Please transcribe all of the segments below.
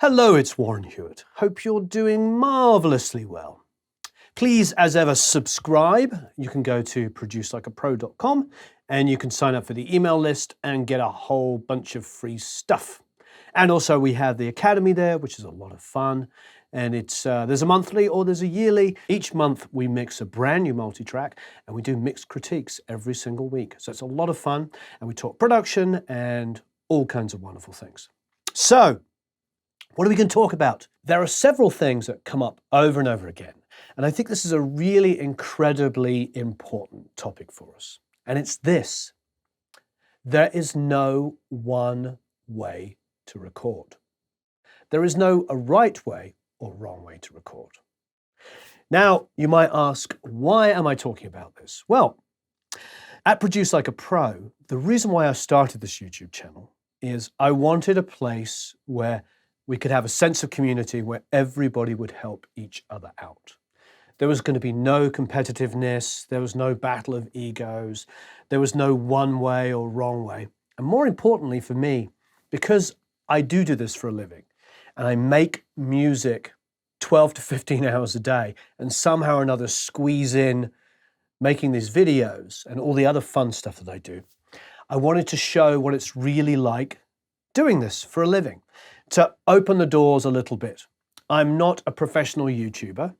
Hello, it's Warren Huart. Hope you're doing marvelously well. Please, as ever, subscribe. You can go to producelikeapro.com and you can sign up for the email list and get a whole bunch of free stuff. And also we have the Academy there, which is a lot of fun. And it's there's a monthly or there's a yearly. Each month we mix a brand new multi-track and we do mixed critiques every single week. So it's a lot of fun and we talk production and all kinds of wonderful things. So, what are we going to talk about? There are several things that come up over and over again, and I think this is a really incredibly important topic for us. And it's this: there is no one way to record. There is no a right way or wrong way to record. Now, you might ask, why am I talking about this? Well, at Produce Like a Pro, the reason why I started this YouTube channel is I wanted a place where we could have a sense of community where everybody would help each other out. There was going to be no competitiveness, there was no battle of egos, there was no one way or wrong way. And more importantly for me, because I do this for a living, and I make music 12 to 15 hours a day, and somehow or another squeeze in making these videos and all the other fun stuff that I do, I wanted to show what it's really like doing this for a living, to open the doors a little bit. I'm not a professional YouTuber,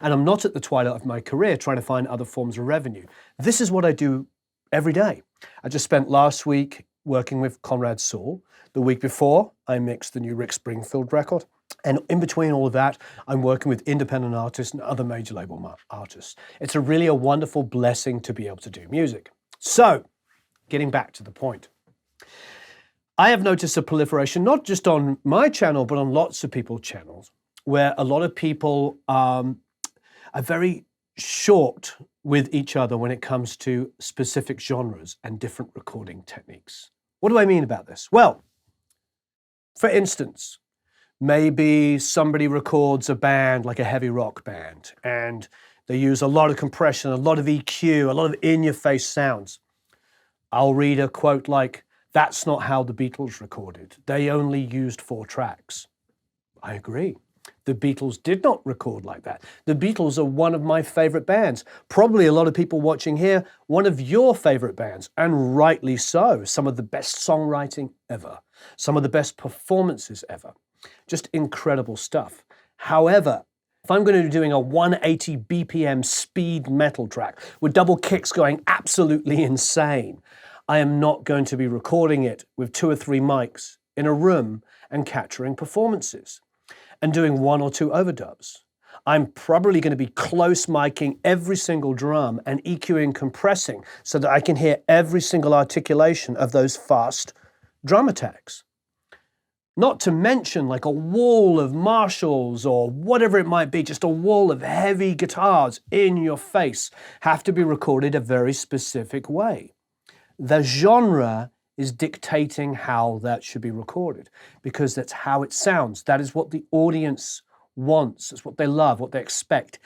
and I'm not at the twilight of my career trying to find other forms of revenue. This is what I do every day. I just spent last week working with Conrad Saul. The week before, I mixed the new Rick Springfield record. And in between all of that, I'm working with independent artists and other major label artists. It's really a wonderful blessing to be able to do music. So, getting back to the point. I have noticed a proliferation, not just on my channel, but on lots of people's channels, where a lot of people are very short with each other when it comes to specific genres and different recording techniques. What do I mean about this? Well, for instance, maybe somebody records a band like a heavy rock band, and they use a lot of compression, a lot of EQ, a lot of in-your-face sounds. I'll read a quote like, "That's not how the Beatles recorded. They only used 4 tracks." I agree. The Beatles did not record like that. The Beatles are one of my favorite bands. Probably a lot of people watching here, one of your favorite bands, and rightly so. Some of the best songwriting ever. Some of the best performances ever. Just incredible stuff. However, if I'm going to be doing a 180 BPM speed metal track with double kicks going absolutely insane, I am not going to be recording it with 2 or 3 mics in a room and capturing performances and doing 1 or 2 overdubs. I'm probably going to be close micing every single drum and EQing, compressing so that I can hear every single articulation of those fast drum attacks. Not to mention like a wall of Marshalls or whatever it might be, just a wall of heavy guitars in your face, have to be recorded a very specific way. The genre is dictating how that should be recorded because that's how it sounds. That is what the audience wants. That's what they love, what they expect.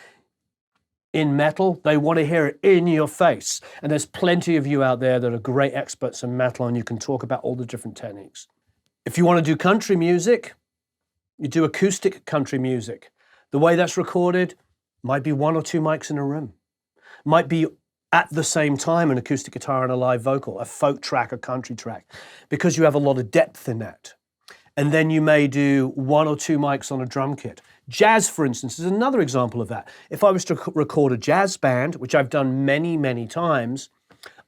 In metal, they want to hear it in your face. And there's plenty of you out there that are great experts in metal and you can talk about all the different techniques. If you want to do country music, you do acoustic country music. The way that's recorded might be 1 or 2 mics in a room. Might be at the same time an acoustic guitar and a live vocal, a folk track, a country track, because you have a lot of depth in that. And then you may do 1 or 2 mics on a drum kit. Jazz, for instance, is another example of that. If I was to record a jazz band, which I've done many, many times,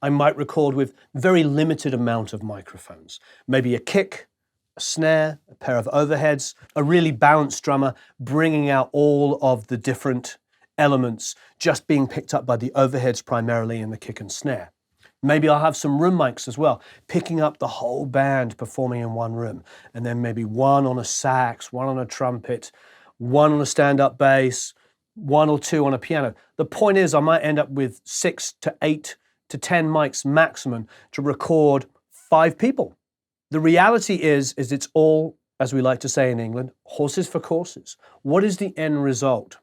I might record with very limited amount of microphones. Maybe a kick, a snare, a pair of overheads, a really balanced drummer, bringing out all of the different elements just being picked up by the overheads primarily in the kick and snare. Maybe I'll have some room mics as well, picking up the whole band performing in one room, and then maybe 1 on a sax, 1 on a trumpet, 1 on a stand-up bass, 1 or 2 on a piano. The point is I might end up with 6 to 8 to 10 mics maximum to record 5 people. The reality is it's all, as we like to say in England, horses for courses. What is the end result?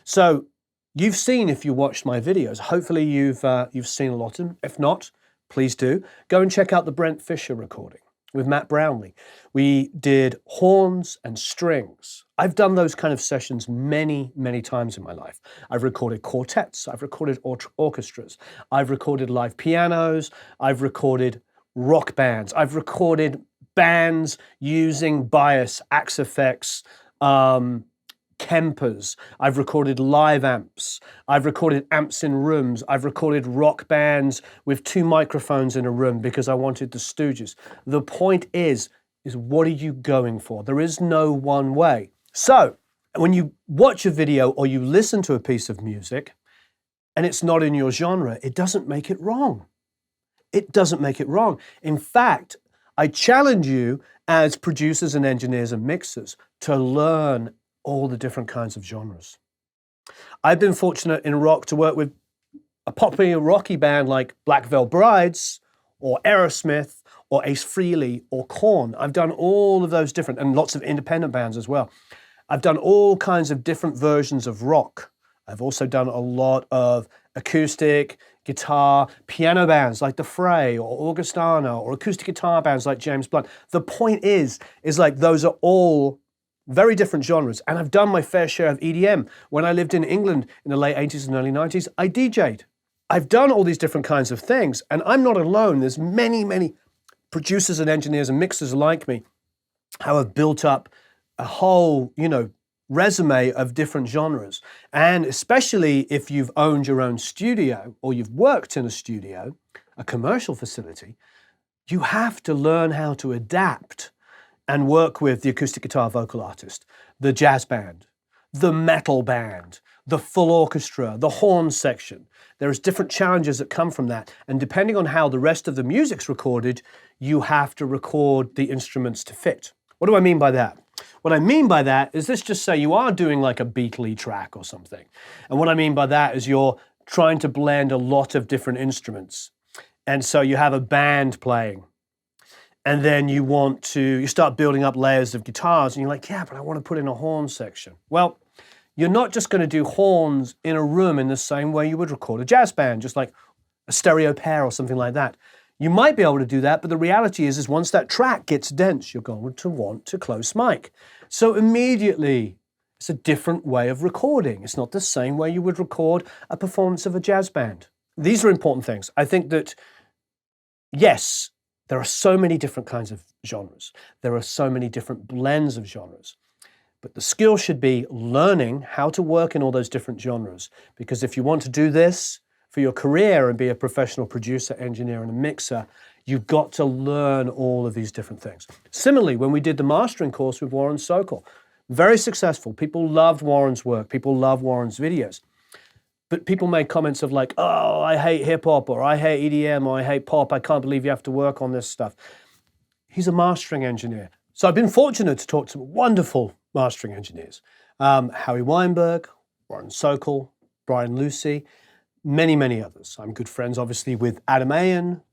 So you've seen, if you watched my videos, hopefully you've seen a lot of them. If not, please do. Go and check out the Brent Fisher recording. with Matt Brownlee. We did horns and strings. I've done those kind of sessions many, many times in my life. I've recorded quartets, I've recorded orchestras, I've recorded live pianos, I've recorded rock bands, I've recorded bands using bias, axe effects, Kempers, I've recorded live amps, I've recorded amps in rooms, I've recorded rock bands with 2 microphones in a room because I wanted the Stooges. The point is what are you going for? There is no one way. So when you watch a video or you listen to a piece of music and it's not in your genre, it doesn't make it wrong. It doesn't make it wrong. In fact, I challenge you as producers and engineers and mixers to learn all the different kinds of genres. I've been fortunate in rock to work with a popular rocky band like Black Veil Brides or Aerosmith or Ace Frehley or Korn. I've done all of those different, and lots of independent bands as well. I've done all kinds of different versions of rock. I've also done a lot of acoustic, guitar, piano bands like The Fray or Augustana, or acoustic guitar bands like James Blunt. The point is like those are all very different genres. And I've done my fair share of EDM. When I lived in England in the late 80s and early 90s, I DJ'd. I've done all these different kinds of things, and I'm not alone. There's many, many producers and engineers and mixers like me who have built up a whole, resume of different genres. And especially if you've owned your own studio or you've worked in a studio, a commercial facility, you have to learn how to adapt and work with the acoustic guitar vocal artist, the jazz band, the metal band, the full orchestra, the horn section. There's different challenges that come from that. And depending on how the rest of the music's recorded, you have to record the instruments to fit. What do I mean by that? What I mean by that is, let's just say you are doing like a Beatley track or something. And what I mean by that is you're trying to blend a lot of different instruments. And so you have a band playing. And then you start building up layers of guitars, and you're like, yeah, but I want to put in a horn section. Well, you're not just going to do horns in a room in the same way you would record a jazz band, just like a stereo pair or something like that. You might be able to do that, but the reality is once that track gets dense, you're going to want to close mic. So immediately, it's a different way of recording. It's not the same way you would record a performance of a jazz band. These are important things. I think that, yes, there are so many different kinds of genres. There are so many different blends of genres. But the skill should be learning how to work in all those different genres. Because if you want to do this for your career and be a professional producer, engineer, and a mixer, you've got to learn all of these different things. Similarly, when we did the mastering course with Warren Sokol, very successful. People loved Warren's work. People love Warren's videos. But people made comments of like, oh, I hate hip hop, or I hate EDM, or I hate pop. I can't believe you have to work on this stuff. He's a mastering engineer. So I've been fortunate to talk to wonderful mastering engineers. Howie Weinberg, Warren Sokol, Brian Lucy, many, many others. I'm good friends, obviously, with Adam Ayen,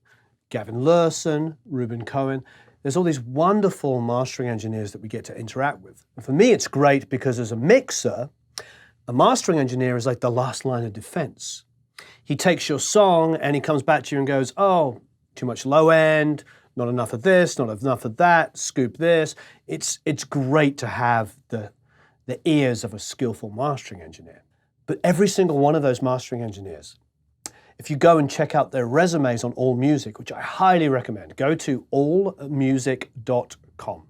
Gavin Lurson, Ruben Cohen. There's all these wonderful mastering engineers that we get to interact with. And for me, it's great because as a mixer, a mastering engineer is like the last line of defense. He takes your song and he comes back to you and goes, oh, too much low end, not enough of this, not enough of that, scoop this. It's great to have the ears of a skillful mastering engineer. But every single one of those mastering engineers, if you go and check out their resumes on AllMusic, which I highly recommend, go to allmusic.com.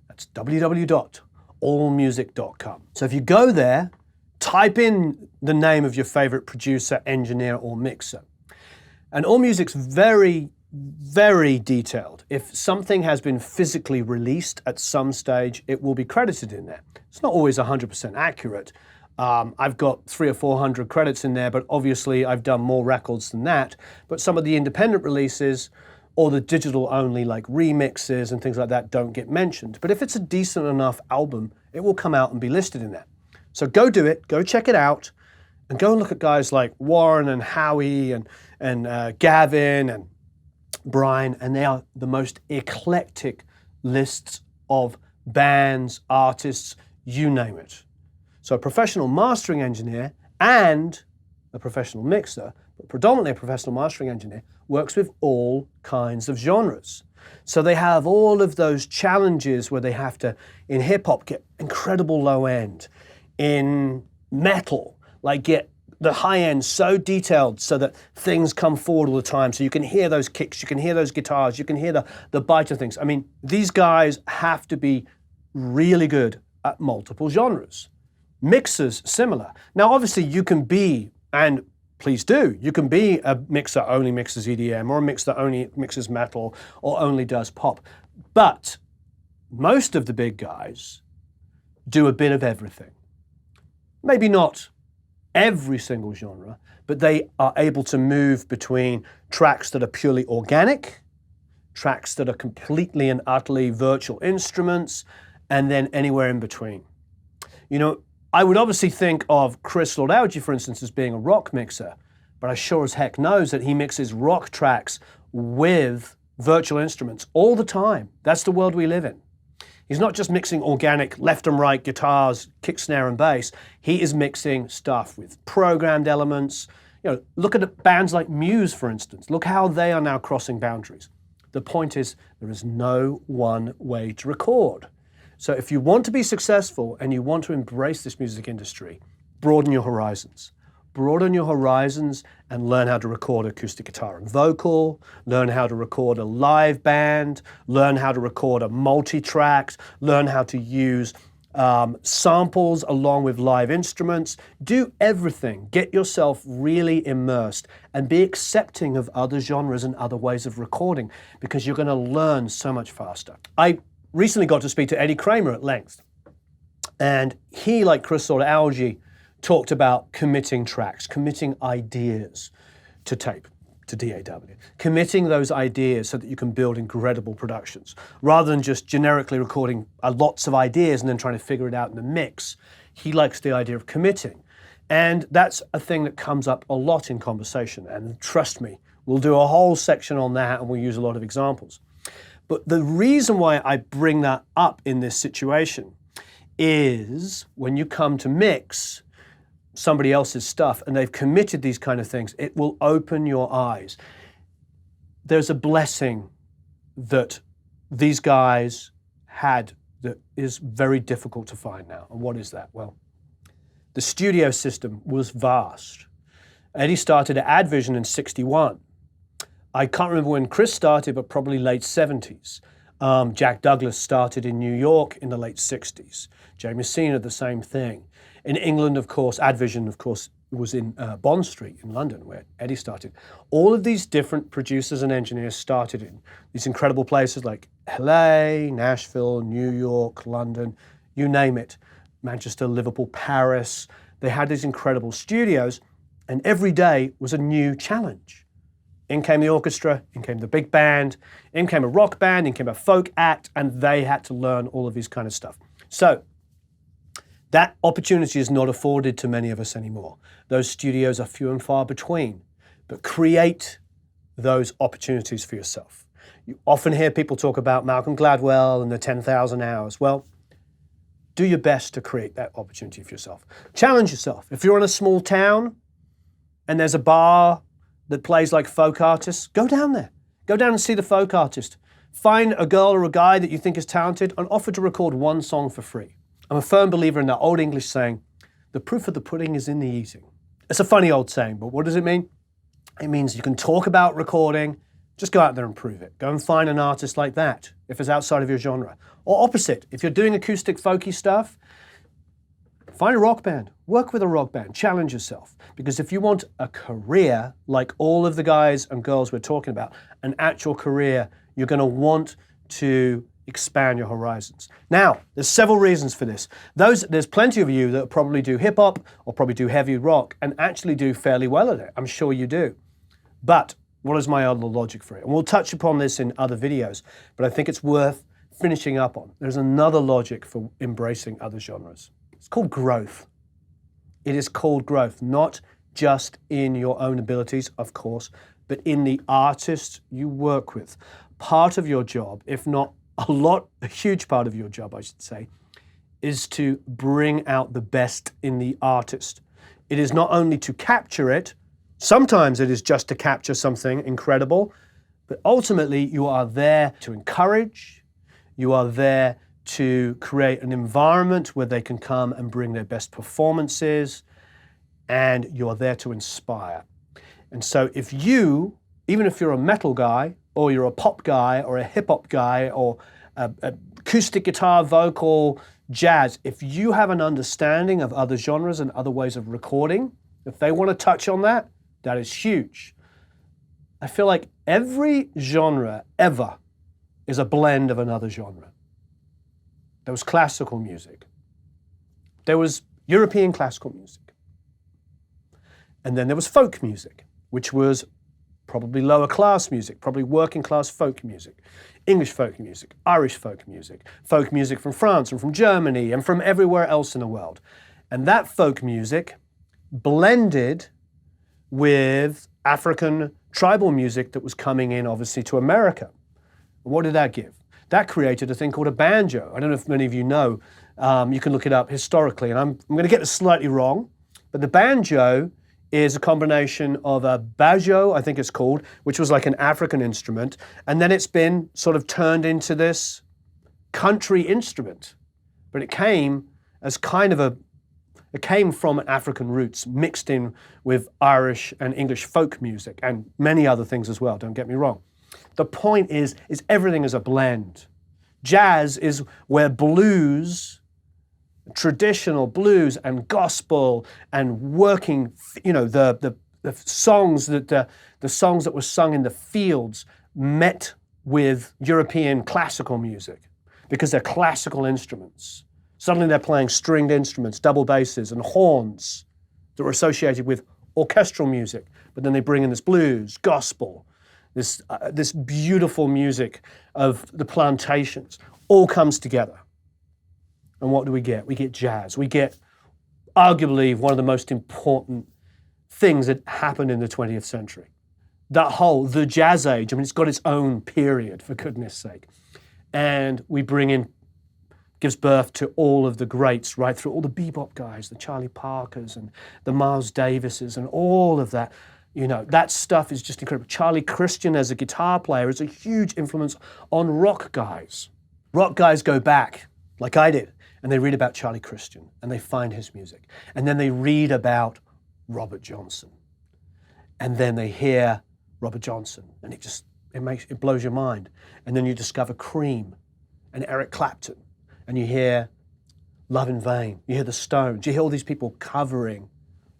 That's www.allmusic.com. So if you go there, type in the name of your favorite producer, engineer, or mixer. And AllMusic's very, very detailed. If something has been physically released at some stage, it will be credited in there. It's not always 100% accurate. I've got 300 or 400 credits in there, but obviously I've done more records than that. But some of the independent releases or the digital only like remixes and things like that don't get mentioned. But if it's a decent enough album, it will come out and be listed in there. So go do it, go check it out, and go and look at guys like Warren and Howie and Gavin and Brian, and they are the most eclectic lists of bands, artists, you name it. So a professional mastering engineer and a professional mixer, but predominantly a professional mastering engineer, works with all kinds of genres. So they have all of those challenges where they have to, in hip hop, get incredible low end. In metal, like get the high end so detailed so that things come forward all the time. So you can hear those kicks, you can hear those guitars, you can hear the bite of things. I mean, these guys have to be really good at multiple genres. Mixers, similar. Now, obviously you can be, and please do, you can be a mixer only mixes EDM, or a mixer that only mixes metal, or only does pop. But most of the big guys do a bit of everything. Maybe not every single genre, but they are able to move between tracks that are purely organic, tracks that are completely and utterly virtual instruments, and then anywhere in between. You know, I would obviously think of Chris Lord-Alge, for instance, as being a rock mixer, but I sure as heck knows that he mixes rock tracks with virtual instruments all the time. That's the world we live in. He's not just mixing organic left and right guitars, kick, snare, and bass. He is mixing stuff with programmed elements. You know, look at bands like Muse, for instance. Look how they are now crossing boundaries. The point is, there is no one way to record. So if you want to be successful and you want to embrace this music industry, broaden your horizons. Broaden your horizons and learn how to record acoustic guitar and vocal, learn how to record a live band, learn how to record a multi-track, learn how to use samples along with live instruments. Do everything. Get yourself really immersed and be accepting of other genres and other ways of recording, because you're going to learn so much faster. I recently got to speak to Eddie Kramer at length, and he, like Chris Lord-Alge, talked about committing tracks, committing ideas to tape, to DAW, committing those ideas so that you can build incredible productions, rather than just generically recording lots of ideas and then trying to figure it out in the mix. He likes the idea of committing. And that's a thing that comes up a lot in conversation, and trust me, we'll do a whole section on that and we'll use a lot of examples. But the reason why I bring that up in this situation is when you come to mix somebody else's stuff and they've committed these kind of things, it will open your eyes. There's a blessing that these guys had that is very difficult to find now. And what is that? Well, the studio system was vast. Eddie started at Advision in '61. I can't remember when Chris started, but probably late 70s. Jack Douglas started in New York in the late 60s. Jay Messina, the same thing. In England, of course, Advision, of course, was in Bond Street in London, where Eddie started. All of these different producers and engineers started in these incredible places like LA, Nashville, New York, London, you name it, Manchester, Liverpool, Paris. They had these incredible studios, and every day was a new challenge. In came the orchestra, in came the big band, in came a rock band, in came a folk act, and they had to learn all of this kind of stuff. So that opportunity is not afforded to many of us anymore. Those studios are few and far between, but create those opportunities for yourself. You often hear people talk about Malcolm Gladwell and the 10,000 hours. Well, do your best to create that opportunity for yourself. Challenge yourself. If you're in a small town and there's a bar that plays like folk artists, go down there. Go down and see the folk artist. Find a girl or a guy that you think is talented and offer to record one song for free. I'm a firm believer in that old English saying, the proof of the pudding is in the eating. It's a funny old saying, but what does it mean? It means you can talk about recording, just go out there and prove it. Go and find an artist like that, if it's outside of your genre. Or opposite, if you're doing acoustic folky stuff, find a rock band, work with a rock band, challenge yourself. Because if you want a career like all of the guys and girls we're talking about, an actual career, you're going to want to expand your horizons. Now, there's several reasons for this. There's plenty of you that probably do hip hop or probably do heavy rock and actually do fairly well at it. I'm sure you do. But what is my other logic for it? And we'll touch upon this in other videos, but I think it's worth finishing up on. There's another logic for embracing other genres. It's called growth. It is called growth, not just in your own abilities, of course, but in the artists you work with. Part of your job, if not a huge part of your job, I should say, is to bring out the best in the artist. It is not only to capture it, sometimes it is just to capture something incredible, But ultimately, you are there to encourage, you are there to create an environment where they can come and bring their best performances, and you're there to inspire. And so if you, even if you're a metal guy, or you're a pop guy, or a hip hop guy, or a acoustic guitar, vocal, jazz, if you have an understanding of other genres and other ways of recording, if they want to touch on that, that is huge. I feel like every genre ever is a blend of another genre. There was classical music. There was European classical music. And then there was folk music, which was probably lower class music, probably working class folk music, English folk music, Irish folk music from France and from Germany and from everywhere else in the world. And that folk music blended with African tribal music that was coming in, obviously, to America. What did that give? That created a thing called a banjo. I don't know if many of you know. You can look it up historically, and I'm going to get this slightly wrong, but the banjo is a combination of a bajo, I think it's called, which was like an African instrument, and then it's been sort of turned into this country instrument. But it came as kind of it came from African roots mixed in with Irish and English folk music and many other things as well, don't get me wrong. The point is everything is a blend. Jazz is where blues, traditional blues and gospel and working, the songs that the songs that were sung in the fields met with European classical music because they're classical instruments. Suddenly they're playing stringed instruments, double basses and horns that were associated with orchestral music, but then they bring in this blues, gospel, this beautiful music of the plantations, all comes together. And what do we get? We get jazz. We get arguably one of the most important things that happened in the 20th century. The jazz age, it's got its own period, for goodness sake. And we bring in, gives birth to all of the greats, right through all the bebop guys, the Charlie Parkers and the Miles Davises and all of that. That stuff is just incredible. Charlie Christian as a guitar player is a huge influence on rock guys. Rock guys go back, like I did, and they read about Charlie Christian and they find his music. And then they read about Robert Johnson. And then they hear Robert Johnson and it blows your mind. And then you discover Cream and Eric Clapton and you hear Love in Vain, you hear the Stones, you hear all these people covering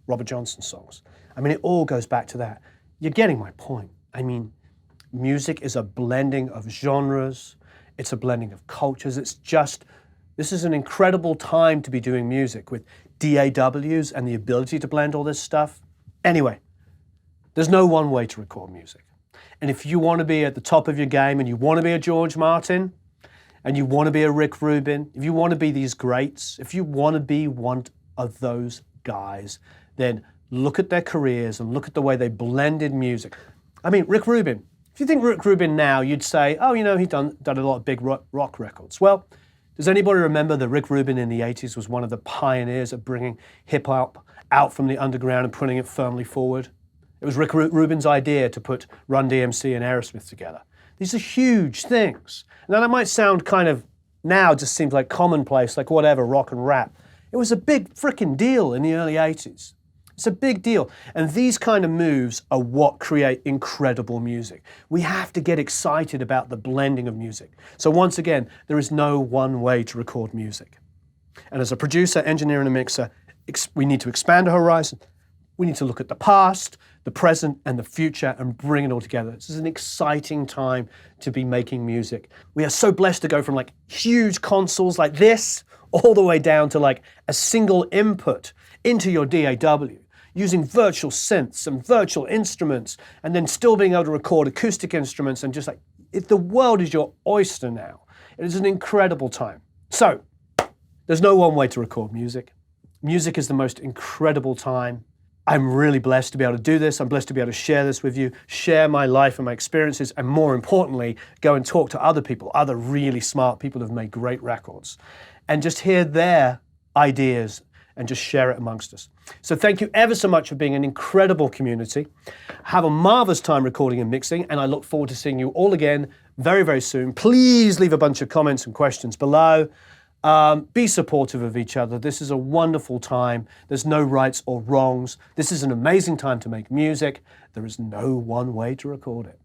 Robert Johnson songs. It all goes back to that. You're getting my point. Music is a blending of genres. It's a blending of cultures. This is an incredible time to be doing music with DAWs and the ability to blend all this stuff. Anyway, there's no one way to record music. And if you want to be at the top of your game and you want to be a George Martin and you want to be a Rick Rubin, if you want to be these greats, if you want to be one of those guys, then look at their careers and look at the way they blended music. Rick Rubin. If you think Rick Rubin now, you'd say, he's done a lot of big rock records. Well, does anybody remember that Rick Rubin in the 80s was one of the pioneers of bringing hip-hop out from the underground and putting it firmly forward? It was Rick Rubin's idea to put Run DMC and Aerosmith together. These are huge things. Now that might sound kind of, now just seems like commonplace, like whatever, rock and rap. It was a big freaking deal in the early 80s. It's a big deal. And these kind of moves are what create incredible music. We have to get excited about the blending of music. So once again, there is no one way to record music. And as a producer, engineer, and a mixer, we need to expand our horizon. We need to look at the past, the present, and the future and bring it all together. This is an exciting time to be making music. We are so blessed to go from like huge consoles like this all the way down to like a single input into your DAW, using virtual synths and virtual instruments, and then still being able to record acoustic instruments and the world is your oyster now. It is an incredible time. So, there's no one way to record music. Music is the most incredible time. I'm really blessed to be able to do this. I'm blessed to be able to share this with you, share my life and my experiences, and more importantly, go and talk to other people, other really smart people who've made great records, and just hear their ideas and just share it amongst us. So thank you ever so much for being an incredible community. Have a marvelous time recording and mixing, and I look forward to seeing you all again very, very soon. Please leave a bunch of comments and questions below. Be supportive of each other. This is a wonderful time. There's no rights or wrongs. This is an amazing time to make music. There is no one way to record it.